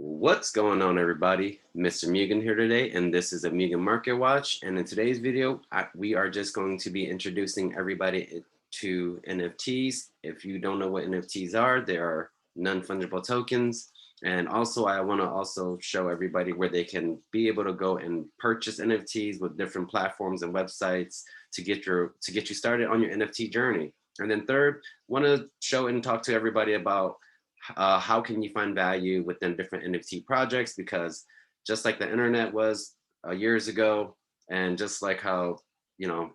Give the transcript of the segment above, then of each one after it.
What's going on, everybody? Mr. Mugen here today, and this is a Mugen Market Watch. And in today's video, we are just going to be introducing everybody to NFTs. If you don't know what NFTs are, they are non-fungible tokens. And also, I want to also show everybody where they can be able to go and purchase NFTs with different platforms and websites to get you started on your NFT journey. And then third, want to show and talk to everybody about how can you find value within different NFT projects? Because just like the internet was years ago, and just like how, you know,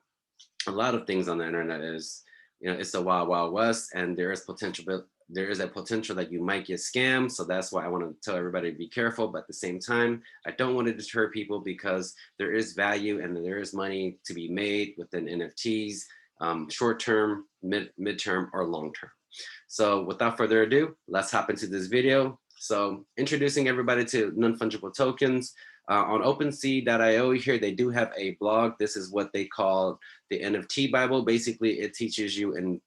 a lot of things on the internet is, it's a wild, wild west, and there is potential, but there is a potential that you might get scammed. So that's why I want to tell everybody to be careful. But at the same time, I don't want to deter people because there is value and there is money to be made within NFTs, short term, mid-term, or long term. So without further ado, let's hop into this video. So introducing everybody to non-fungible tokens. On OpenSea.io here, they do have a blog. This is what they call the NFT Bible. Basically, it teaches you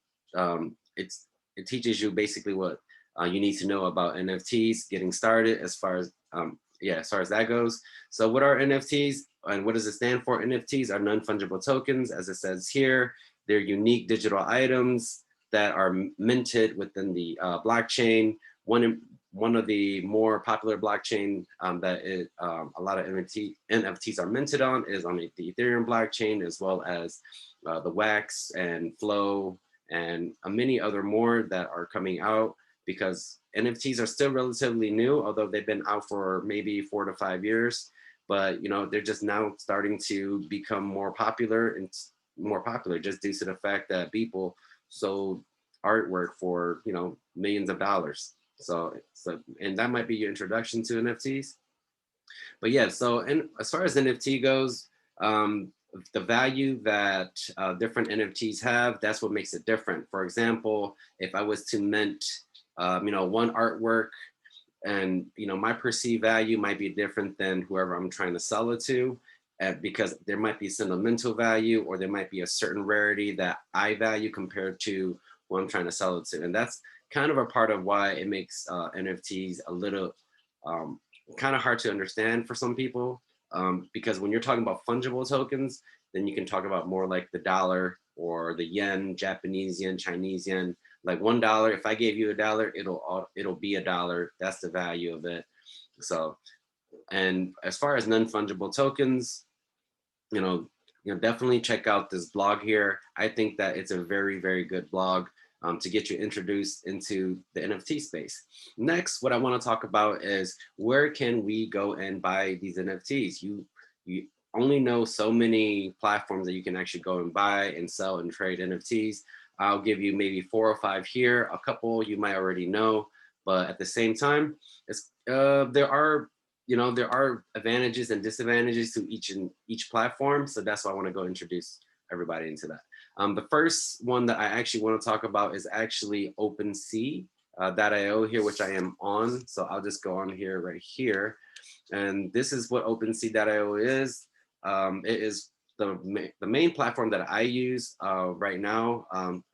it teaches you basically what you need to know about NFTs, getting started as far as as far as that goes. So what are NFTs and what does it stand for? NFTs are non-fungible tokens, as it says here. They're unique digital items that are minted within the blockchain. One of the more popular blockchain that a lot of NFTs are minted on is on the Ethereum blockchain, as well as the Wax and Flow and many other more that are coming out, because NFTs are still relatively new, although they've been out for maybe 4 to 5 years. But they're just now starting to become more popular just due to the fact that people sold artwork for millions of dollars. So and that might be your introduction to NFTs. But yeah, so and as far as NFT goes, the value that different NFTs have, that's what makes it different. For example, if I was to mint one artwork, and my perceived value might be different than whoever I'm trying to sell it to, because there might be sentimental value, or there might be a certain rarity that I value compared to who I'm trying to sell it to. And that's kind of a part of why it makes NFTs a little kind of hard to understand for some people, because when you're talking about fungible tokens, then you can talk about more like the dollar or the yen, Japanese yen, Chinese yen. Like $1, if I gave you $1, it'll be $1. That's the value of it. So, and as far as non-fungible tokens, definitely check out this blog here. I think that it's a very, very good blog to get you introduced into the NFT space. Next, what I want to talk about is where can we go and buy these NFTs? You only know so many platforms that you can actually go and buy and sell and trade NFTs. I'll give you maybe 4 or 5 here. A couple you might already know, but at the same time, there are advantages and disadvantages to each platform. So that's why I want to go introduce everybody into that. The first one that I actually want to talk about is actually OpenSea.io here, which I am on. So I'll just go on here right here. And this is what OpenSea.io is. It is the main platform that I use right now.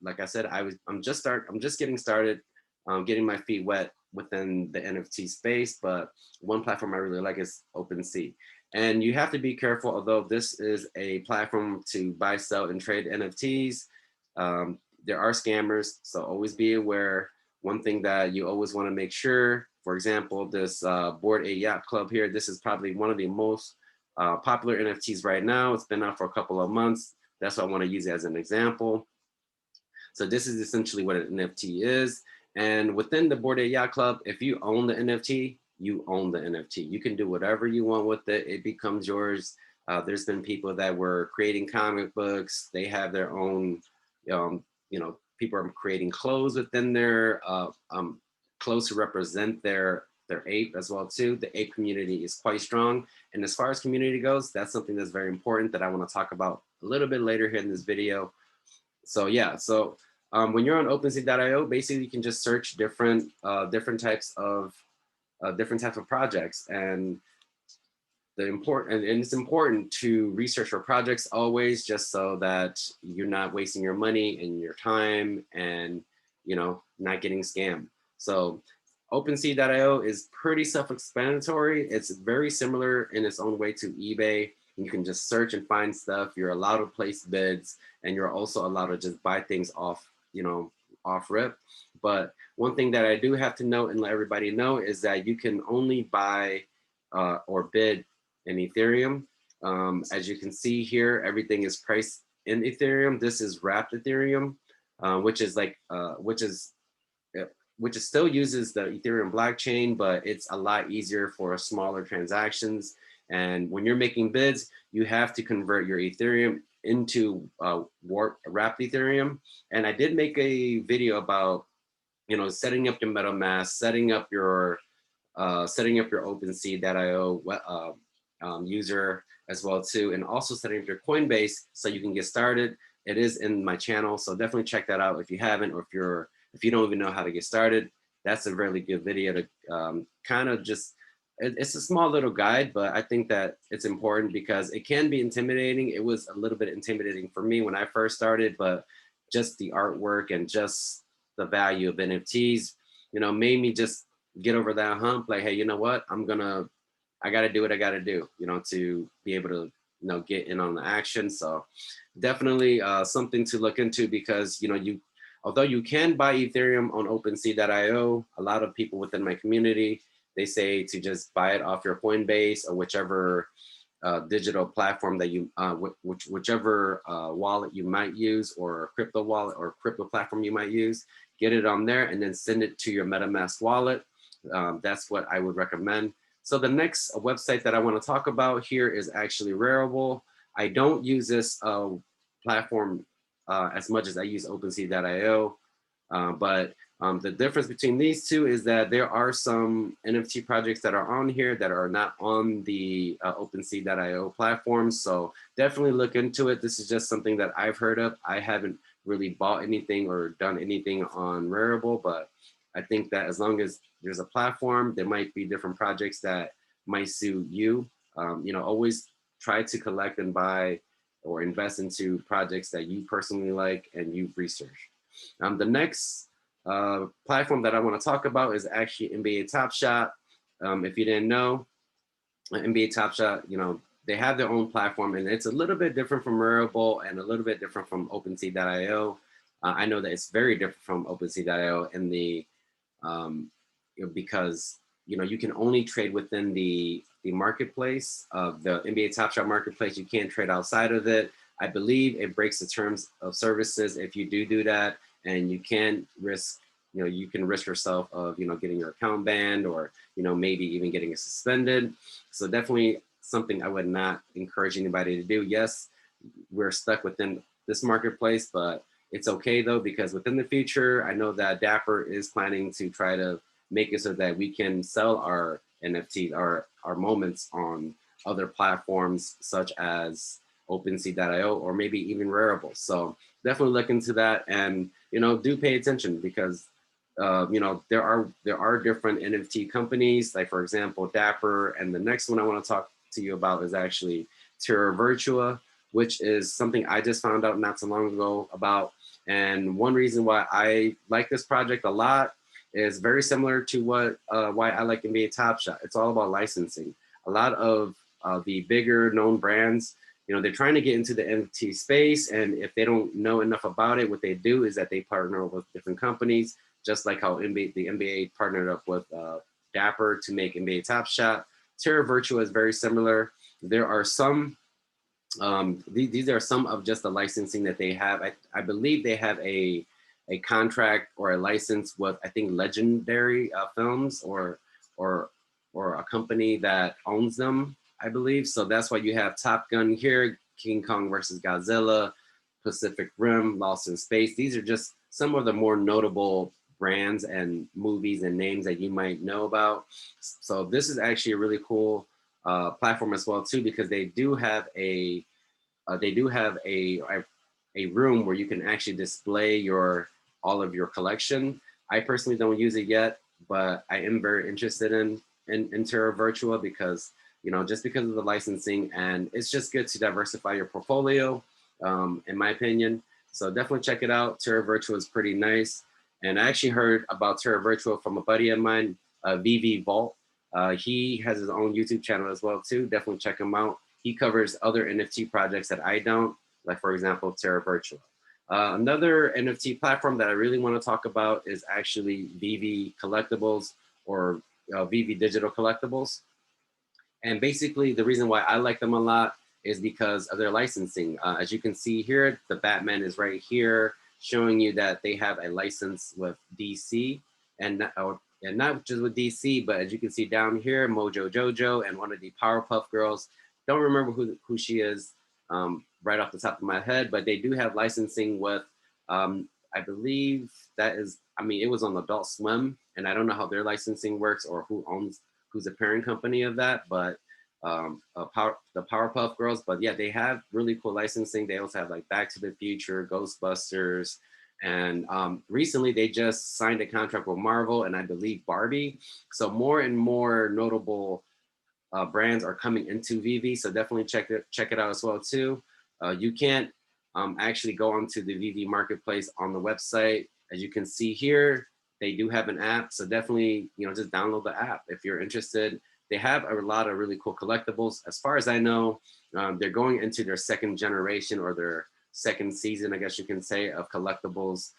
Like I said, I'm just getting started, getting my feet wet within the NFT space. But one platform I really like is OpenSea. And you have to be careful, although this is a platform to buy, sell, and trade NFTs. There are scammers, so always be aware. One thing that you always want to make sure, for example, this Bored Ape Yacht Club here, this is probably one of the most popular NFTs right now. It's been out for a couple of months. That's why I want to use it as an example. So this is essentially what an NFT is. And within the Bored Ape Yacht Club, if you own the NFT, you own the NFT. You can do whatever you want with it. It becomes yours. There's been people that were creating comic books. They have their own, people are creating clothes within their clothes to represent their ape as well too. The ape community is quite strong. And as far as community goes, that's something that's very important that I want to talk about a little bit later here in this video. So yeah, so when you're on OpenSea.io, basically you can just search different types of projects, and it's important to research for projects always, just so that you're not wasting your money and your time and not getting scammed. So OpenSea.io is pretty self-explanatory. It's very similar in its own way to eBay. You can just search and find stuff. You're allowed to place bids, and you're also allowed to just buy things off, off rip. But one thing that I do have to note and let everybody know is that you can only buy or bid in Ethereum. As you can see here, everything is priced in Ethereum. This is wrapped Ethereum, which is like, which is still uses the Ethereum blockchain, but it's a lot easier for smaller transactions. And when you're making bids, you have to convert your Ethereum into wrapped Ethereum. And I did make a video about, setting up your MetaMask, setting up your OpenSea.io user as well too, and also setting up your Coinbase so you can get started. It is in my channel, so definitely check that out if you haven't, or if you don't even know how to get started. That's a really good video to kind of just, it's a small little guide, but I think that it's important because it can be intimidating. It was a little bit intimidating for me when I first started, but just the artwork and just the value of NFTs, made me just get over that hump. Like, hey, you know what? I got to do what I got to do, to be able to, get in on the action. So definitely something to look into because, although you can buy Ethereum on OpenSea.io, a lot of people within my community, they say to just buy it off your Coinbase or whichever digital platform that you, whichever wallet you might use, or crypto wallet or crypto platform you might use, get it on there and then send it to your MetaMask wallet. That's what I would recommend. So the next website that I want to talk about here is actually Rarible. I don't use this platform as much as I use OpenSea.io, but the difference between these two is that there are some NFT projects that are on here that are not on the OpenSea.io platform. So definitely look into it. This is just something that I've heard of. I haven't really bought anything or done anything on Rarible, but I think that as long as there's a platform, there might be different projects that might suit you. Always try to collect and buy or invest into projects that you personally like and you've researched. The next platform that I want to talk about is actually NBA Top Shot. If you didn't know, NBA Top Shot, they have their own platform, and it's a little bit different from Rarible and a little bit different from OpenSea.io. I know that it's very different from OpenSea.io in the because you can only trade within the marketplace of the NBA Top Shot marketplace. You can't trade outside of it. I believe it breaks the terms of services if you do that, and you can risk you can risk yourself of getting your account banned, or maybe even getting it suspended. So definitely something I would not encourage anybody to do. Yes, we're stuck within this marketplace, but it's okay though, because within the future, I know that Dapper is planning to try to make it so that we can sell our NFTs, our moments on other platforms such as OpenSea.io or maybe even Rarible. So definitely look into that, and do pay attention because there are different NFT companies, like for example Dapper, and the next one I want to talk to you about is actually Terra Virtua, which is something I just found out not so long ago about. And one reason why I like this project a lot is very similar to why I like NBA Top Shot. It's all about licensing. A lot of the bigger known brands, they're trying to get into the NFT space, and if they don't know enough about it, what they do is that they partner with different companies, just like how the NBA partnered up with Dapper to make NBA Top Shot. Terra Virtua is very similar. There are some these are some of just the licensing that they have. I believe they have a contract or a license with, I think, Legendary Films or a company that owns them, I believe. So that's why you have Top Gun here, King Kong versus Godzilla, Pacific Rim, Lost in Space. These are just some of the more notable brands and movies and names that you might know about. So this is actually a really cool platform as well too, because they do have a room where you can actually display all of your collection. I personally don't use it yet, but I am very interested in Terra Virtua because just because of the licensing, and it's just good to diversify your portfolio, in my opinion. So definitely check it out. Terra Virtua is pretty nice. And I actually heard about Terra Virtua from a buddy of mine. VV Vault. He has his own YouTube channel as well too. Definitely check him out. He covers other NFT projects that I don't, like for example, Terra Virtual. Another NFT platform that I really want to talk about is actually VV Collectibles, or VV Digital Collectibles. And basically, the reason why I like them a lot is because of their licensing. As you can see here, the Batman is right here, showing you that they have a license with DC, and not just with DC, but as you can see down here, Mojo Jojo and one of the Powerpuff Girls. Don't remember who she is right off the top of my head, but they do have licensing with, I believe that is, I mean, it was on Adult Swim, and I don't know how their licensing works or who's the parent company of that, but the Powerpuff Girls. But yeah, they have really cool licensing. They also have like Back to the Future, Ghostbusters, and recently they just signed a contract with Marvel and I believe Barbie. So more and more notable brands are coming into VV. So definitely check it out as well too. You can't actually go onto the VV marketplace on the website. As you can see here, they do have an app. So definitely, just download the app if you're interested. They have a lot of really cool collectibles. As far as I know, they're going into their second generation or their second season, I guess you can say, of collectibles.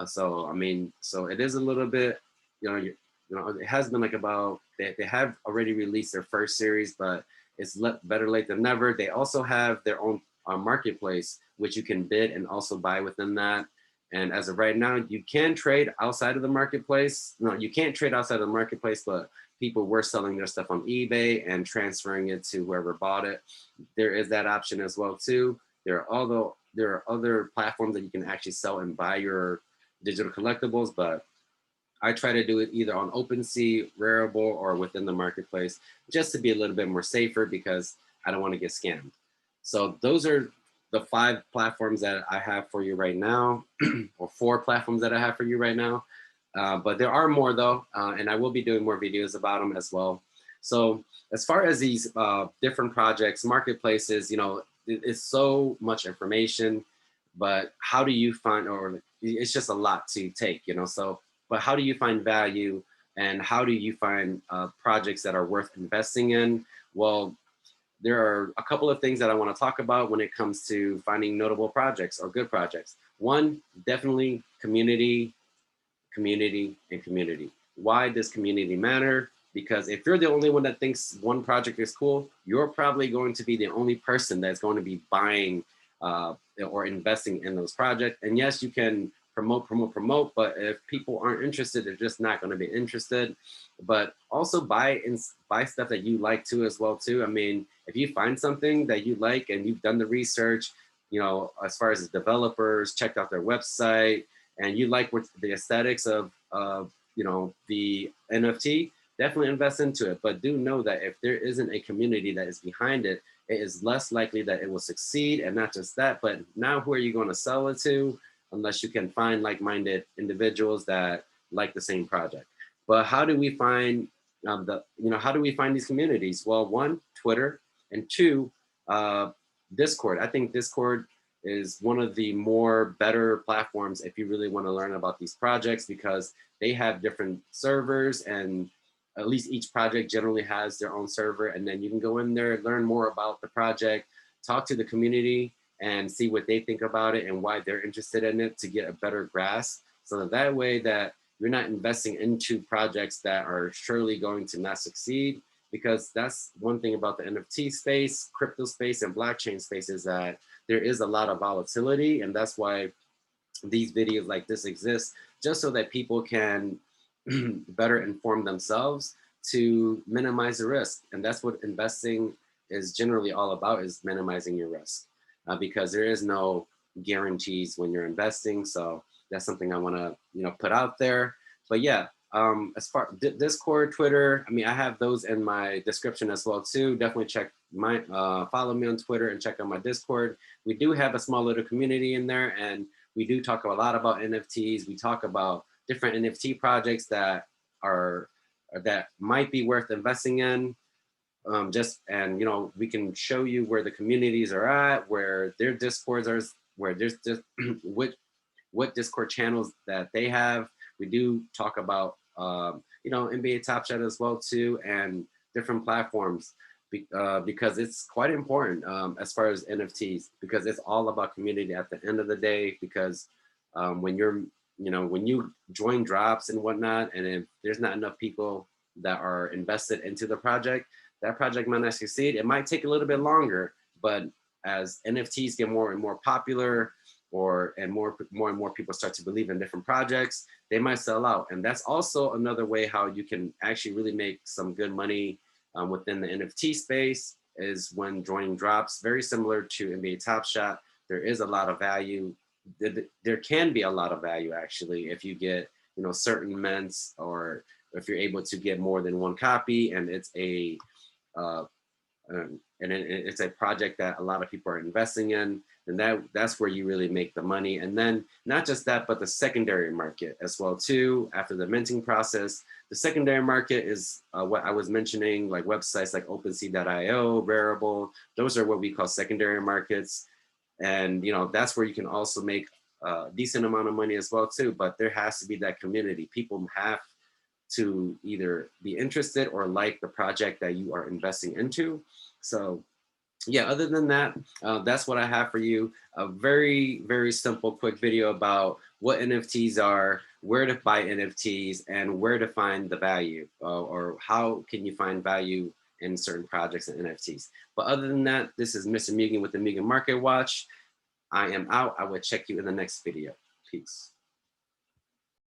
So I mean, so it is a little bit, it has been like about, they have already released their first series, but it's better late than never. They also have their own marketplace, which you can bid and also buy within that. And as of right now, you can trade outside of the marketplace. No, you can't trade outside of the marketplace, but people were selling their stuff on eBay and transferring it to whoever bought it. There is that option as well too. There are other platforms that you can actually sell and buy your digital collectibles, but I try to do it either on OpenSea, Rarible, or within the marketplace, just to be a little bit more safer because I don't want to get scammed. So those are the 5 platforms that I have for you right now, or 4 platforms that I have for you right now. But there are more though, and I will be doing more videos about them as well. So as far as these different projects, marketplaces, it's so much information, but how do you find, or it's just a lot to take, so, but how do you find value and how do you find projects that are worth investing in? Well, there are a couple of things that I want to talk about when it comes to finding notable projects or good projects. One, definitely community, and community. Why does community matter? Because if you're the only one that thinks one project is cool, you're probably going to be the only person that's going to be buying or investing in those projects. And yes, you can promote, but if people aren't interested, they're just not going to be interested. But also buy stuff that you like too as well too. I mean, if you find something that you like and you've done the research, as far as the developers, checked out their website, and you like what the aesthetics of the NFT, definitely invest into it. But do know that if there isn't a community that is behind it, it is less likely that it will succeed. And not just that, but now who are you going to sell it to unless you can find like-minded individuals that like the same project? But how do we find how do we find these communities? Well, 1, Twitter, and 2, Discord. I think Discord is one of the more better platforms if you really want to learn about these projects, because they have different servers, and at least each project generally has their own server. And then you can go in there, learn more about the project, talk to the community and see what they think about it and why they're interested in it, to get a better grasp. So that way that you're not investing into projects that are surely going to not succeed. Because that's one thing about the NFT space, crypto space, and blockchain space, is that there is a lot of volatility. And that's why these videos like this exist, just so that people can better inform themselves to minimize the risk. And that's what investing is generally all about, is minimizing your risk, because there is no guarantees when you're investing. So that's something I want to put out there. But yeah, as far Discord, Twitter, I mean, I have those in my description as well too. Definitely check my follow me on Twitter and check out my Discord. We do have a small little community in there, and we do talk a lot about NFTs. We talk about different NFT projects that might be worth investing in. We can show you where the communities are at, where their Discords are, where there's just what Discord channels that they have. We do talk about NBA Top Shot as well too, and different platforms because it's quite important as far as NFTs, because it's all about community at the end of the day. Because when when you join drops and whatnot, and if there's not enough people that are invested into the project, that project might not succeed. It might take a little bit longer, but as NFTs get more and more popular, and more and more people start to believe in different projects, they might sell out. And that's also another way how you can actually really make some good money within the NFT space, is when joining drops. Very similar to NBA Top Shot, there is a lot of value. There can be a lot of value actually if you get certain mints, or if you're able to get more than one copy, and it's uh, it's a project that a lot of people are investing in, and that's where you really make the money. And then not just that, but the secondary market as well too. After the minting process, the secondary market is what I was mentioning, like websites like OpenSea.io, Rarible. Those are what we call secondary markets, and that's where you can also make a decent amount of money as well too. But there has to be that community. People have to either be interested or like the project that you are investing into. So yeah, other than that, that's what I have for you. A very, very simple, quick video about what NFTs are, where to buy NFTs, and where to find the value, or how can you find value in certain projects and NFTs. But other than that, this is Mr. Mugen with the Mugen Market Watch. I am out. I will check you in the next video. Peace.